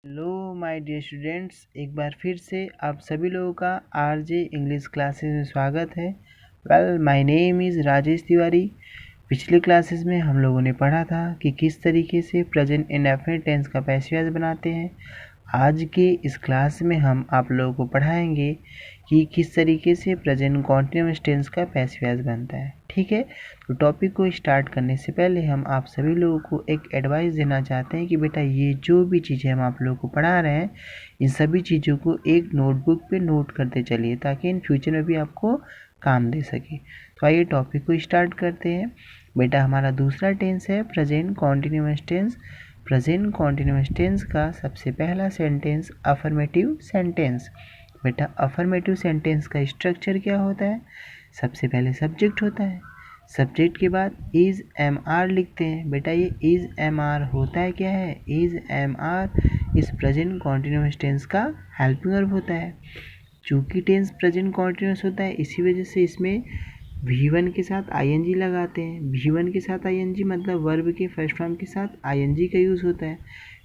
Hello my dear students, एक बार फिर से आप सभी लोगों का आरजे इंग्लिश क्लासेस में स्वागत है। My name is Rajesh Tiwari. पिछले क्लासेस में हम लोगों ने पढ़ा था कि किस तरीके से प्रेजेंट इंडेफिनिट टेंस का पैसिव वॉइस बनाते हैं। आज के इस क्लास में हम आप लोगों को पढ़ाएंगे कि किस तरीके से प्रेजेंट कॉन्टिन्यूअस टेंस का पैसिव वॉइस बनता है। ठीक है, तो टॉपिक को स्टार्ट करने से पहले हम आप सभी लोगों को एक एडवाइस देना चाहते हैं कि बेटा ये जो भी चीज़ें हम आप लोगों को पढ़ा रहे हैं, इन सभी चीज़ों को एक नोटबुक पे नोट करते चलिए ताकि इन फ्यूचर में भी आपको काम दे सके। तो आइए टॉपिक को स्टार्ट करते हैं। बेटा हमारा दूसरा टेंस है present continuous tense. Present continuous tense का सबसे पहला सेंटेंस अफर्मेटिव सेंटेंस। बेटा अफर्मेटिव सेंटेंस का स्ट्रक्चर क्या होता है? सबसे पहले सब्जेक्ट होता है, सब्जेक्ट के बाद इज़ एम आर लिखते हैं। बेटा ये इज़ एम आर होता है क्या है? इज़ एम आर इस प्रेजेंट कॉन्टिन्यूअस टेंस का हेल्पिंग वर्ब होता है। चूँकि टेंस प्रेजेंट कॉन्टिन्यूअस होता है इसी वजह से इसमें V1 के साथ ing लगाते हैं। V1 के साथ ing मतलब वर्ब के फर्स्ट फॉर्म के साथ ing का यूज़ होता है।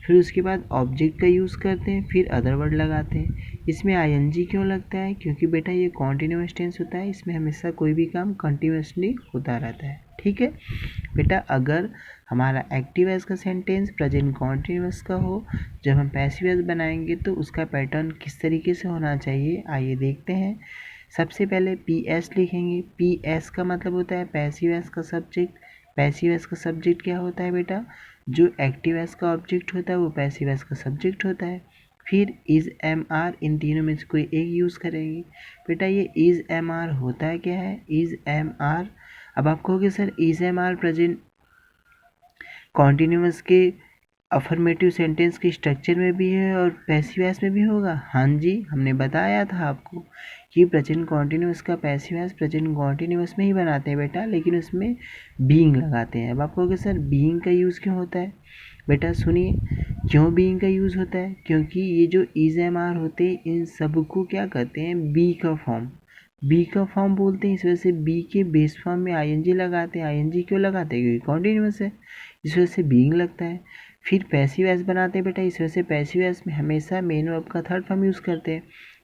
फिर उसके बाद ऑब्जेक्ट का यूज़ करते हैं, फिर अदर वर्ड लगाते हैं। इसमें ing क्यों लगता है? क्योंकि बेटा ये कॉन्टिन्यूअस टेंस होता है, इसमें हमेशा कोई भी काम कंटिन्यूअसली होता रहता है। ठीक है बेटा, अगर हमारा एक्टिव वॉइस का सेंटेंस प्रेजेंट कॉन्टिन्यूअस का हो, जब हम पैसिव वॉइस बनाएंगे तो उसका पैटर्न किस तरीके से होना चाहिए, आइए देखते हैं। सबसे पहले पी एस लिखेंगे। पी एस का मतलब होता है पैसिव वॉइस का सब्जेक्ट। पैसिव वॉइस का सब्जेक्ट क्या होता है बेटा? जो एक्टिव वॉइस का ऑब्जेक्ट होता है वो पैसिव वॉइस का सब्जेक्ट होता है। फिर इज़ एम आर, इन तीनों में से कोई एक यूज़ करेंगे। बेटा ये इज़ एम आर होता है क्या है? Is am are. अब आप कहोगे sir is am are present continuous के अफर्मेटिव सेंटेंस के स्ट्रक्चर में भी है और पैसिव वॉइस में भी होगा। हाँ जी, हमने बताया था आपको कि प्रेजेंट कॉन्टिन्यूअस का पैसिव वॉइस प्रेजेंट कॉन्टिन्यूअस में ही बनाते हैं बेटा, लेकिन उसमें बीइंग लगाते हैं। अब आप कहोगे सर बीइंग का यूज़ क्यों होता है? बेटा सुनिए, क्यों बीइंग का यूज़ होता है? क्योंकि ये जो इज़ एम आर होते हैं इन सबको क्या कहते हैं? बी का फॉर्म बोलते हैं। इस वजह से बी के बेस फॉर्म में ing लगाते हैं। ing क्यों लगाते हैं? क्योंकि कॉन्टिन्यूअस है, इस वजह से बीइंग लगता है। फिर पैसिव वॉइस बनाते हैं बेटा, इस वजह से पैसिव वॉइस में हमेशा मेन वर्ब का थर्ड फॉर्म यूज़ करते हैं।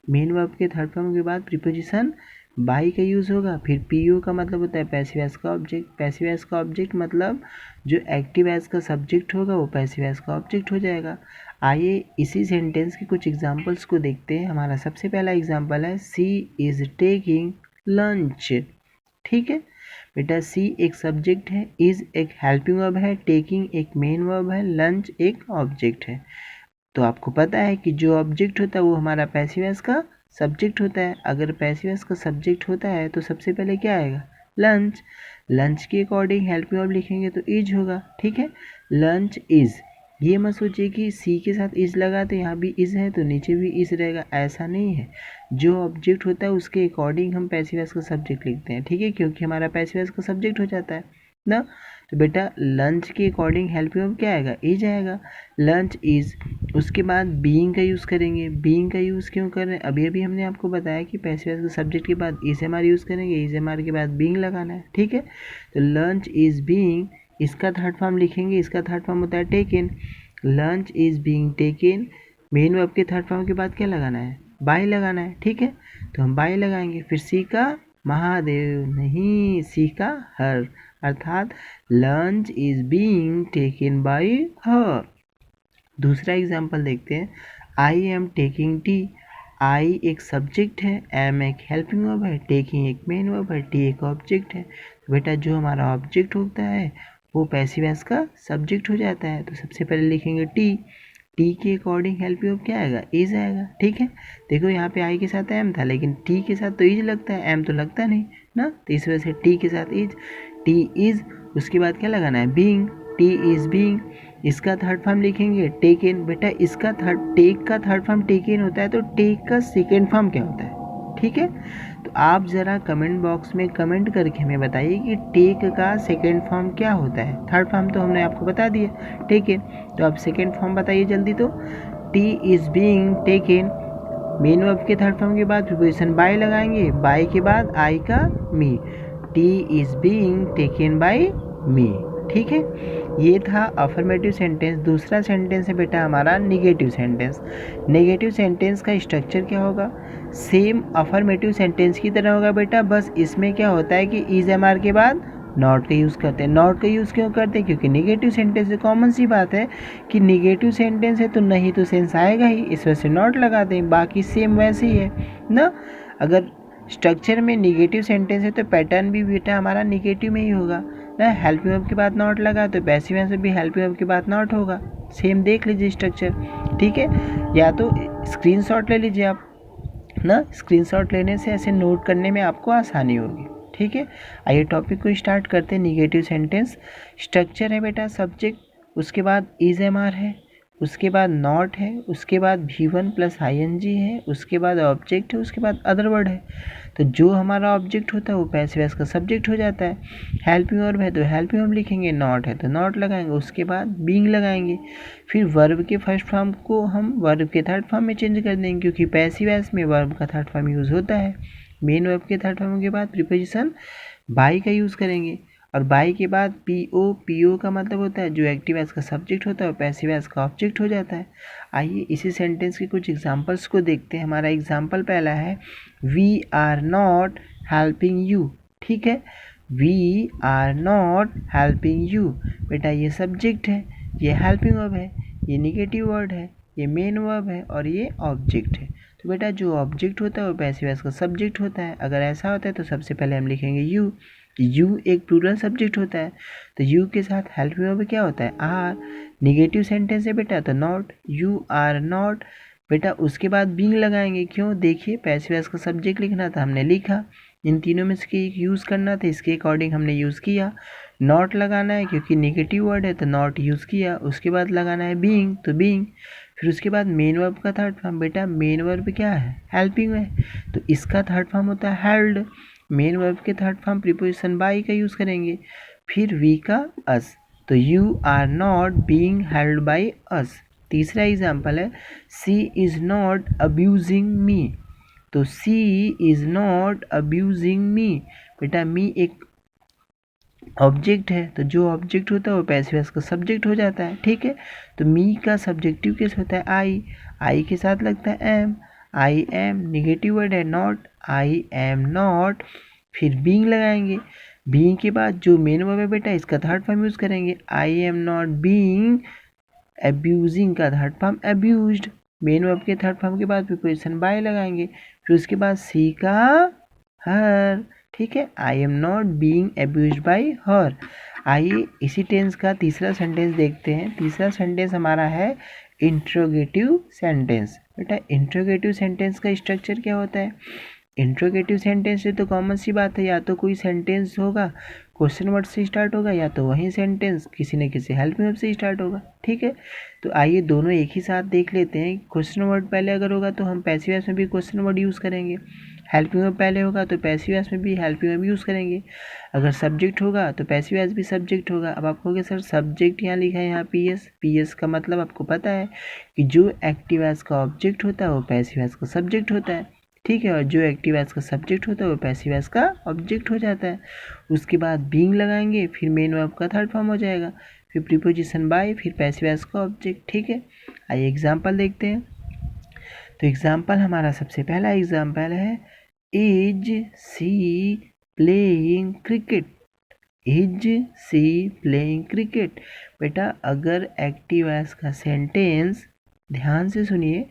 मेन वर्ब के थर्ड फॉर्म के बाद प्रीपोजिशन बाई का यूज़ होगा। फिर पी का मतलब होता है पैसिव वॉइस का ऑब्जेक्ट। पैसिव वॉइस का ऑब्जेक्ट मतलब जो एक्टिव वॉइस का सब्जेक्ट होगा वो पैसिव वॉइस का ऑब्जेक्ट हो जाएगा। आइए इसी सेंटेंस के कुछ एग्जांपल्स को देखते हैं। हमारा सबसे पहला एग्जांपल है सी इज़ टेकिंग लंच। ठीक है बेटा, सी एक सब्जेक्ट है, इज़ एक हेल्पिंग वर्ब है, टेकिंग एक मेन वर्ब है, लंच एक ऑब्जेक्ट है। तो आपको पता है कि जो ऑब्जेक्ट होता है वो हमारा पैसिव वॉइस का सब्जेक्ट होता है। अगर पैसिव वॉइस का सब्जेक्ट होता है तो सबसे पहले क्या आएगा? लंच। लंच के अकॉर्डिंग हेल्पिंग वर्ब लिखेंगे तो इज होगा। ठीक है, लंच इज़। ये मत सोचिए कि सी के साथ इज़ लगा तो यहाँ भी इज़ है तो नीचे भी इज़ रहेगा, ऐसा नहीं है। जो ऑब्जेक्ट होता है उसके अकॉर्डिंग हम पैसिव वॉइस का सब्जेक्ट लिखते हैं। ठीक है, क्योंकि हमारा पैसिव वॉइस का सब्जेक्ट हो जाता है ना। तो बेटा लंच के अकॉर्डिंग हेल्पिंग वर्ब क्या आएगा? इज आएगा। Lunch is. उसके बाद बीइंग का यूज़ करेंगे। बीइंग का यूज़ क्यों कर रहे हैं? अभी अभी हमने आपको बताया कि पैसिव वॉइस के सब्जेक्ट के बाद इज एम आर यूज़ करेंगे, इज एम आर के बाद बीइंग लगाना है। ठीक है, तो लंच इज़ बीइंग, इसका थर्ड फॉर्म लिखेंगे। इसका थर्ड फॉर्म होता है taken. Lunch is being taken. Main verb के थर्ड फॉर्म के बाद क्या लगाना है? बाय लगाना है। ठीक है, तो हम बाय लगाएंगे। फिर सी का महादेव नहीं, सी का हर, अर्थात lunch is being taken bye हर। दूसरा एग्जाम्पल देखते हैं, आई एम टेकिंग टी। आई एक सब्जेक्ट है, एम एक हेल्पिंग वर्ब है, टेकिंग एक मेन वर्ब है, टी एक ऑब्जेक्ट है। तो बेटा जो हमारा ऑब्जेक्ट होता है वो पैसिव वॉइस का सब्जेक्ट हो जाता है। तो सबसे पहले लिखेंगे टी। टी के अकॉर्डिंग हेल्पिंग वर्ब क्या आएगा? इज आएगा। ठीक है, देखो यहाँ पे आई के साथ एम था लेकिन टी के साथ तो इज लगता है, एम तो लगता नहीं ना, तो इस वजह से टी के साथ इज। टी इज, उसके बाद क्या लगाना है? बीइंग। T is being. इसका थर्ड फॉर्म लिखेंगे टेकन। बेटा इसका टेक का थर्ड फॉर्म टेकन होता है, तो टेक का सेकेंड फॉर्म क्या होता है? ठीक है, तो आप ज़रा कमेंट बॉक्स में कमेंट करके हमें बताइए कि टेक का सेकेंड फॉर्म क्या होता है। थर्ड फॉर्म तो हमने आपको बता दिया टेकन, तो आप सेकेंड फॉर्म बताइए जल्दी। तो T is being taken, main verb के थर्ड फॉर्म के बाद प्रीपोजिशन बाय लगाएंगे, बाय के बाद आई का me, tea is being taken by me. ठीक है, ये था अफर्मेटिव सेंटेंस। दूसरा सेंटेंस है बेटा हमारा निगेटिव सेंटेंस। नेगेटिव सेंटेंस का स्ट्रक्चर क्या होगा? सेम अफर्मेटिव सेंटेंस की तरह होगा बेटा, बस इसमें क्या होता है कि इज एम आर के बाद नॉट का यूज़ करते हैं। नॉट का यूज़ क्यों करते हैं? क्योंकि निगेटिव सेंटेंस से कॉमन सी बात है कि निगेटिव सेंटेंस है तो नहीं तो सेंस आएगा ही, इस वजह से नॉट लगाते हैं। बाकी सेम वैसे ही है ना। अगर स्ट्रक्चर में निगेटिव सेंटेंस है तो पैटर्न भी बेटा हमारा निगेटिव में ही होगा ना। हेल्पिंग वर्ब के बाद नॉट लगा तो पैसिव वॉइस में भी हेल्पिंग वर्ब के बाद नॉट होगा। सेम देख लीजिए स्ट्रक्चर, ठीक है। या तो स्क्रीनशॉट ले लीजिए आप ना, स्क्रीनशॉट लेने से ऐसे नोट करने में आपको आसानी होगी, ठीक है। आइए टॉपिक को स्टार्ट करते हैं। निगेटिव सेंटेंस स्ट्रक्चर है बेटा सब्जेक्ट, उसके बाद इज एम आर है, उसके बाद नॉट है, उसके बाद V1 प्लस ING है, उसके बाद ऑब्जेक्ट है, उसके बाद अदर वर्ड है। तो जो हमारा ऑब्जेक्ट होता है वो पैसिव वॉइस का सब्जेक्ट हो जाता है। हेल्पिंग वर्ब है तो हेल्पिंग वर्ब लिखेंगे, नॉट है तो नॉट लगाएंगे, उसके बाद बीइंग लगाएंगे। फिर वर्ब के फर्स्ट फॉर्म को हम वर्ब के थर्ड फॉर्म में चेंज कर देंगे, क्योंकि पैसिव वॉइस में वर्ब का थर्ड फॉर्म यूज़ होता है। मेन वर्ब के थर्ड फॉर्म के बाद प्रीपोजिशन बाई का यूज़ करेंगे, और बाई के बाद पीओ का मतलब होता है जो एक्टिव वॉइस का सब्जेक्ट होता है और पैसिव वॉइस का ऑब्जेक्ट हो जाता है। आइए इसी सेंटेंस के कुछ एग्जांपल्स को देखते हैं। हमारा एग्जांपल पहला है we are not helping you, ठीक है। We are not helping you, बेटा ये सब्जेक्ट है, ये हेल्पिंग वर्ब है, ये निगेटिव वर्ड है, ये मेन वर्ब है और ये ऑब्जेक्ट है। तो बेटा जो ऑब्जेक्ट होता है वो पैसिव वॉइस का सब्जेक्ट होता है। अगर ऐसा होता है तो सबसे पहले हम लिखेंगे यू। यू एक प्लूरल सब्जेक्ट होता है, तो यू के साथ हेल्पिंग वर्ब क्या होता है? आर। निगेटिव सेंटेंस है बेटा तो नॉट, यू आर नॉट। बेटा उसके बाद बीइंग लगाएंगे, क्यों? देखिए पैसिव वॉइस का सब्जेक्ट लिखना था, हमने लिखा। इन तीनों में से यूज़ करना था, इसके अकॉर्डिंग हमने यूज़ किया। नॉट लगाना है क्योंकि निगेटिव वर्ड है तो नॉट यूज़ किया। उसके बाद लगाना है बीइंग तो बीइंग। फिर उसके बाद मेन वर्ब का थर्ड फॉर्म, बेटा मेन वर्ब क्या है? हेल्पिंग है, तो इसका थर्ड फॉर्म होता है हेल्ड। मेन वर्ब के थर्ड फॉर्म प्रीपोजिशन बाई का यूज़ करेंगे। फिर वी का अस, तो you are not being held by us. तीसरा एग्जाम्पल है she is not abusing me, तो she is not abusing me. बेटा मी एक ऑब्जेक्ट है, तो जो ऑब्जेक्ट होता है वो पैसिव वॉइस का सब्जेक्ट हो जाता है, ठीक है। तो मी का सब्जेक्टिव केस होता है आई के साथ लगता है am, I am. Negative word है नॉट, आई एम नॉट। फिर बीइंग लगाएंगे, बीइंग के बाद जो मेन वर्ब है बेटा इसका थर्ड फॉर्म यूज़ करेंगे, I am not being abusing का third form abused. Main verb के थर्ड फॉर्म के बाद प्रीपोजिशन बाय लगाएंगे। फिर उसके बाद सी का हर, ठीक है। आई am not being abused bye हर। आइए इसी टेंस का तीसरा सेंटेंस देखते हैं। तीसरा सेंटेंस हमारा है इंट्रोगेटिव सेंटेंस। बेटा इंट्रोगेटिव सेंटेंस का स्ट्रक्चर क्या होता है? इंट्रोगेटिव सेंटेंस से तो कॉमन सी बात है, या तो कोई सेंटेंस होगा क्वेश्चन वर्ड से स्टार्ट होगा, या तो वही सेंटेंस किसी न किसी हेल्पिंग वर्ब से स्टार्ट होगा, ठीक है। तो आइए दोनों एक ही साथ देख लेते हैं। क्वेश्चन वर्ड पहले अगर होगा तो हम पैसिव वॉइस में भी क्वेश्चन वर्ड यूज़ करेंगे, हेल्पिंग वर्ब पहले होगा तो पैसिव वॉइस में भी हेल्पिंग वर्ब यूज़ करेंगे। अगर सब्जेक्ट होगा तो पैसिव वॉइस भी सब्जेक्ट होगा। अब आप कहोगे सर सब्जेक्ट यहाँ लिखा है, यहाँ पीएस का मतलब आपको पता है कि जो एक्टिव वॉइस का ऑब्जेक्ट होता है वो पैसिव वॉइस का सब्जेक्ट होता है, ठीक है। और जो एक्टिव वॉइस का सब्जेक्ट होता है वो पैसिव वॉइस का ऑब्जेक्ट हो जाता है। उसके बाद बीइंग लगाएंगे, फिर मेन वर्ब का थर्ड फॉर्म हो जाएगा, फिर प्रीपोजिशन बाय, फिर पैसिव वॉइस का ऑब्जेक्ट, ठीक है। आइए एग्जांपल देखते हैं। तो एग्जांपल हमारा सबसे पहला एग्जांपल है is she playing cricket. Is she playing cricket. बेटा अगर एक्टिव वॉइस का सेंटेंस, ध्यान से सुनिए,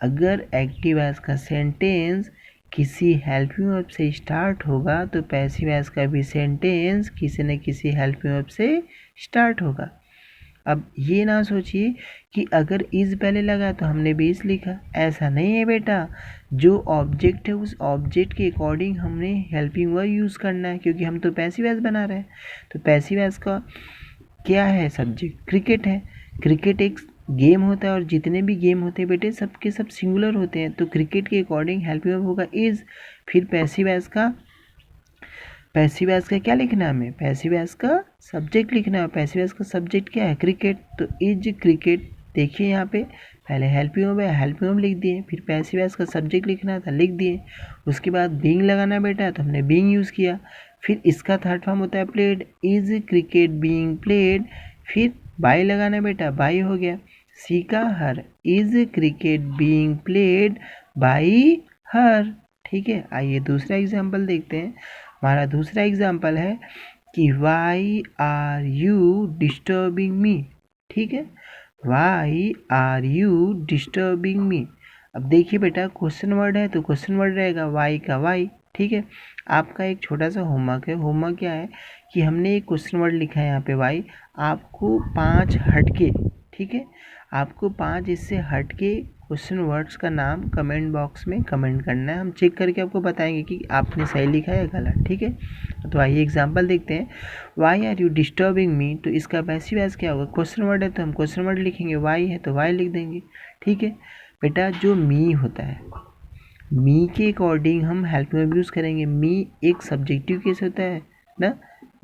अगर एक्टिव वॉइस का सेंटेंस किसी हेल्पिंग वर्ब से स्टार्ट होगा तो पैसिव वॉइस का भी सेंटेंस किसी न किसी हेल्पिंग वर्ब से स्टार्ट होगा। अब ये ना सोचिए कि अगर इज पहले लगा तो हमने बेस लिखा, ऐसा नहीं है बेटा। जो ऑब्जेक्ट है उस ऑब्जेक्ट के अकॉर्डिंग हमने हेल्पिंग वर्ब यूज़ करना है, क्योंकि हम तो पैसिव वॉइस बना रहे हैं। तो पैसिव वॉइस का क्या है? सब्जेक्ट क्रिकेट है। क्रिकेट एक गेम होता है और जितने भी गेम होते हैं बेटे सबके सब सिंगुलर होते हैं, तो क्रिकेट के अकॉर्डिंग हेल्पिंग वर्ब होगा इज। फिर पैसिव वॉइस का क्या लिखना है हमें? पैसिव वॉइस का सब्जेक्ट लिखना है। पैसिव वॉइस का सब्जेक्ट क्या है? क्रिकेट, तो इज क्रिकेट। देखिए यहाँ पे पहले हेल्पिंग वर्ब है, हेल्पिंग वर्ब लिख दिए, फिर पैसिव वॉइस का सब्जेक्ट लिखना था, लिख दिए। उसके बाद बीइंग लगाना बेटा, तो हमने बीइंग यूज़ किया। फिर इसका थर्ड फॉर्म होता है played, is cricket being played. फिर बाई लगाना बेटा, बाई हो गया। सी का her, is cricket being played by her. ठीक है, आइए दूसरा एग्जाम्पल देखते हैं। हमारा दूसरा एग्जाम्पल है कि why are you disturbing me. ठीक है, why are you disturbing me. अब देखिए बेटा, क्वेश्चन वर्ड है तो क्वेश्चन वर्ड रहेगा वाई का वाई। ठीक है, आपका एक छोटा सा होमवर्क है। होमवर्क क्या है कि हमने एक क्वेश्चन वर्ड लिखा है यहाँ पे वाई, आपको 5 हटके, ठीक है, आपको 5 इससे हटके क्वेश्चन वर्ड्स का नाम कमेंट बॉक्स में कमेंट करना है। हम चेक करके आपको बताएंगे कि आपने सही लिखा है या गलत। ठीक है, तो आइए एग्जांपल देखते हैं। Why are you disturbing me, तो इसका पैसिव वॉइस क्या होगा? क्वेश्चन वर्ड है तो हम क्वेश्चन वर्ड लिखेंगे, वाई है तो वाई लिख देंगे। ठीक है बेटा, जो मी होता है, मी के अकॉर्डिंग हम हेल्प में यूज़ करेंगे। मी एक सब्जेक्टिव केस होता है ना?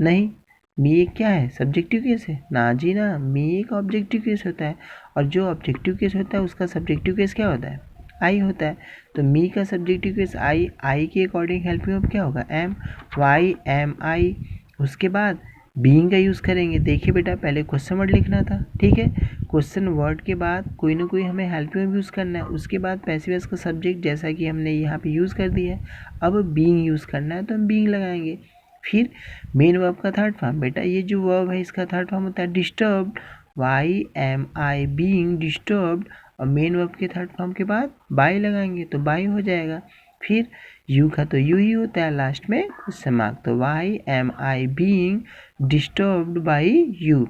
नहीं, मी एक क्या है? सब्जेक्टिव केस है ना जी ना, मी एक ऑब्जेक्टिव केस होता है। और जो ऑब्जेक्टिव केस होता है उसका सब्जेक्टिव केस क्या होता है? आई होता है। तो मी का सब्जेक्टिव केस आई, आई के अकॉर्डिंग हेल्प में क्या होगा? एम, वाई एम आई। उसके बाद बीइंग का यूज़ करेंगे। देखिए बेटा, पहले क्वेश्चन वर्ड लिखना था, ठीक है, क्वेश्चन वर्ड के बाद कोई ना कोई हमें हेल्प में यूज़ करना है। उसके बाद पैसिव वॉइस का सब्जेक्ट जैसा कि हमने यहाँ पे यूज़ कर दिया है। अब बीइंग यूज़ करना है तो हम बीइंग लगाएंगे। फिर मेन वर्ब का थर्ड फॉर्म, बेटा ये जो वर्ब है इसका थर्ड फॉर्म होता है disturbed, why am I being disturbed. और मेन वर्ब के थर्ड फॉर्म के बाद बाई लगाएंगे तो बाई हो जाएगा। फिर यू का तो यू ही होता है, लास्ट में क्वेश्चन मार्क, तो why am I being disturbed by you.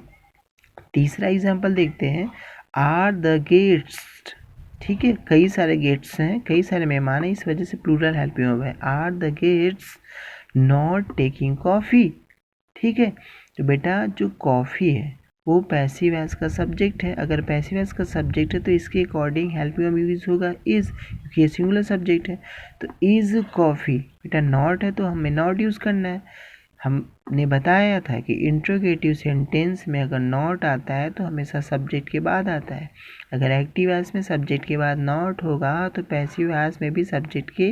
तीसरा एग्जाम्पल देखते हैं। आर द गेट्स, ठीक है, कई सारे गेट्स हैं, कई सारे मेहमान हैं, इस वजह से प्लूरल हेल्पिंग वर्ब है। Are the gates not taking coffee. ठीक है, तो बेटा जो कॉफ़ी है वो पैसिव वॉइस का सब्जेक्ट है। अगर पैसिव वॉइस का सब्जेक्ट है तो इसके अकॉर्डिंग हेल्पिंग वर्ब यूज होगा इज़, क्योंकि ये सिंगुलर सब्जेक्ट है। तो इज़ कॉफ़ी, बेटा नॉट है तो हमें नॉट यूज़ करना है। हमने बताया था कि इंट्रोगेटिव सेंटेंस में अगर नॉट आता है तो हमेशा सब्जेक्ट के बाद आता है। अगर एक्टिव वॉइस में सब्जेक्ट के बाद नॉट होगा तो पैसिव वॉइस में भी सब्जेक्ट के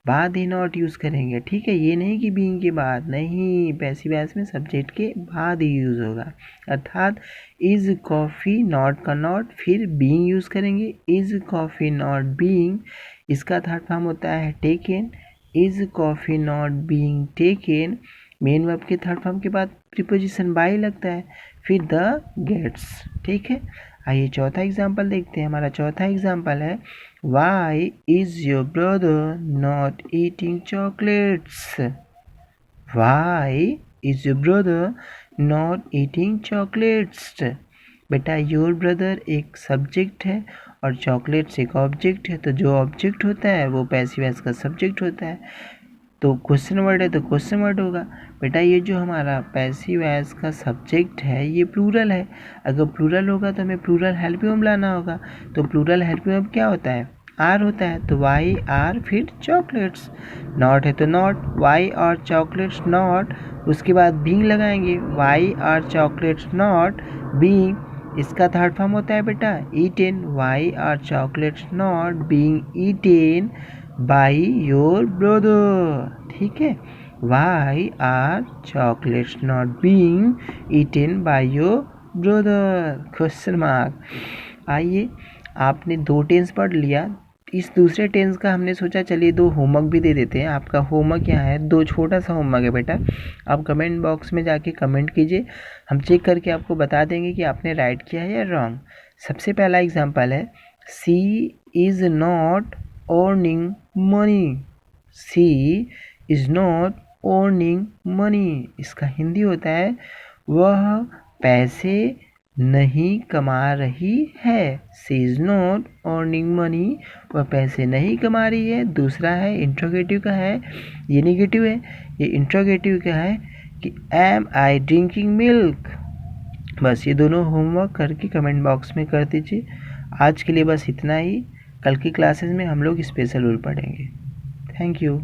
बाद ही नॉट यूज़ करेंगे। ठीक है, ये नहीं कि बीइंग के बाद, नहीं, पैसिव वॉइस में सब्जेक्ट के बाद ही यूज़ होगा। अर्थात इज़ कॉफ़ी, नॉट का नॉट, फिर बीइंग यूज़ करेंगे। इज़ कॉफ़ी नॉट बीइंग, इसका थर्ड फॉर्म होता है taken. Is coffee not being taken, main verb के थर्ड फॉर्म के बाद प्रीपोजिशन बाय लगता है, फिर द गेट्स। ठीक है, आइए चौथा एग्जाम्पल देखते हैं। हमारा चौथा एग्जाम्पल है why is your brother not eating chocolates. Why is your brother not eating chocolates. बेटा योर ब्रदर एक सब्जेक्ट है और चॉकलेट्स एक ऑब्जेक्ट है, तो जो ऑब्जेक्ट होता है वो पैसिव वॉइस का सब्जेक्ट होता है। तो क्वेश्चन वर्ड है तो क्वेश्चन वर्ड होगा। बेटा ये जो हमारा पैसिव वॉइस का सब्जेक्ट है ये प्लूरल है। अगर प्लूरल होगा तो हमें प्लूरल हेल्पिंग वर्ब लाना होगा। तो प्लूरल हेल्पिंग वर्ब क्या होता है? आर होता है, तो वाई आर फिर चॉकलेट्स। नॉट है तो not, why are chocolates not. उसके बाद बीइंग लगाएंगे, why are chocolates not being. इसका थर्ड फॉर्म होता है बेटा eaten, why are chocolates not being eaten by your brother. ठीक है, why are chocolates not being eaten by your brother, question mark. आइए, आपने 2 टेंस पढ़ लिया, इस दूसरे टेंस का हमने सोचा चलिए 2 होमवर्क भी दे देते हैं। आपका होमवर्क क्या है? 2 छोटा सा होमवर्क है बेटा, आप कमेंट बॉक्स में जाके कमेंट कीजिए, हम चेक करके आपको बता देंगे कि आपने राइट किया है या रॉन्ग। सबसे पहला एग्जांपल है she is not earning money. She is not earning money, इसका हिंदी होता है वह पैसे नहीं कमा रही है। She is not earning money, वह पैसे नहीं कमा रही है। दूसरा है इंट्रोगेटिव का है, ये नेगेटिव है। ये इंट्रोगेटिव का है कि एम आई ड्रिंकिंग मिल्क। बस ये दोनों होमवर्क करके कमेंट बॉक्स में कर दीजिए। आज के लिए बस इतना ही, कल की क्लासेस में हम लोग स्पेशल रूल पढ़ेंगे। Thank you.